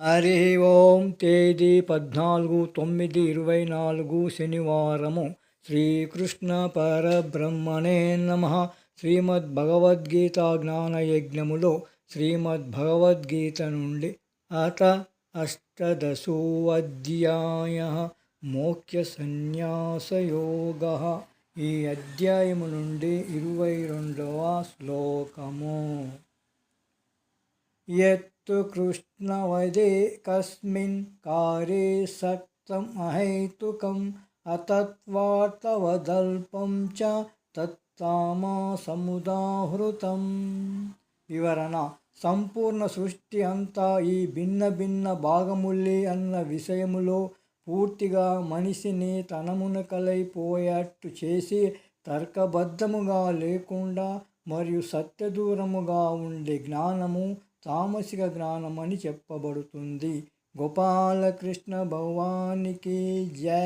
హరి ఓం. తేదీ 14/9/24 శనివారము. శ్రీకృష్ణ పరబ్రహ్మణే నమ. శ్రీమద్భగవద్గీత జ్ఞానయజ్ఞములో శ్రీమద్భగవద్గీత నుండి అత అష్టదశోऽధ్యాయ మోక్ష సన్యాసయోగ. ఈ అధ్యాయము నుండి 22వ శ్లోకము. యత్తు కృష్ణవదే కస్మిన్ కారే సక్తం అహైతుకం అతత్వార్థవదల్పం చ తత్తామసముదాహృతం. వివరణ: సంపూర్ణ సృష్టి అంతా ఈ భిన్న భిన్న భాగములే అన్న విషయములో పూర్తిగా మనిషిని తనమునకలైపోయేట్టు చేసి తర్కబద్ధముగా లేకుండా మరియు సత్యదూరముగా ఉండే జ్ఞానము తామసిక జ్ఞానమని చెప్పబడుతుంది. గోపాలకృష్ణ భగవానికి జై.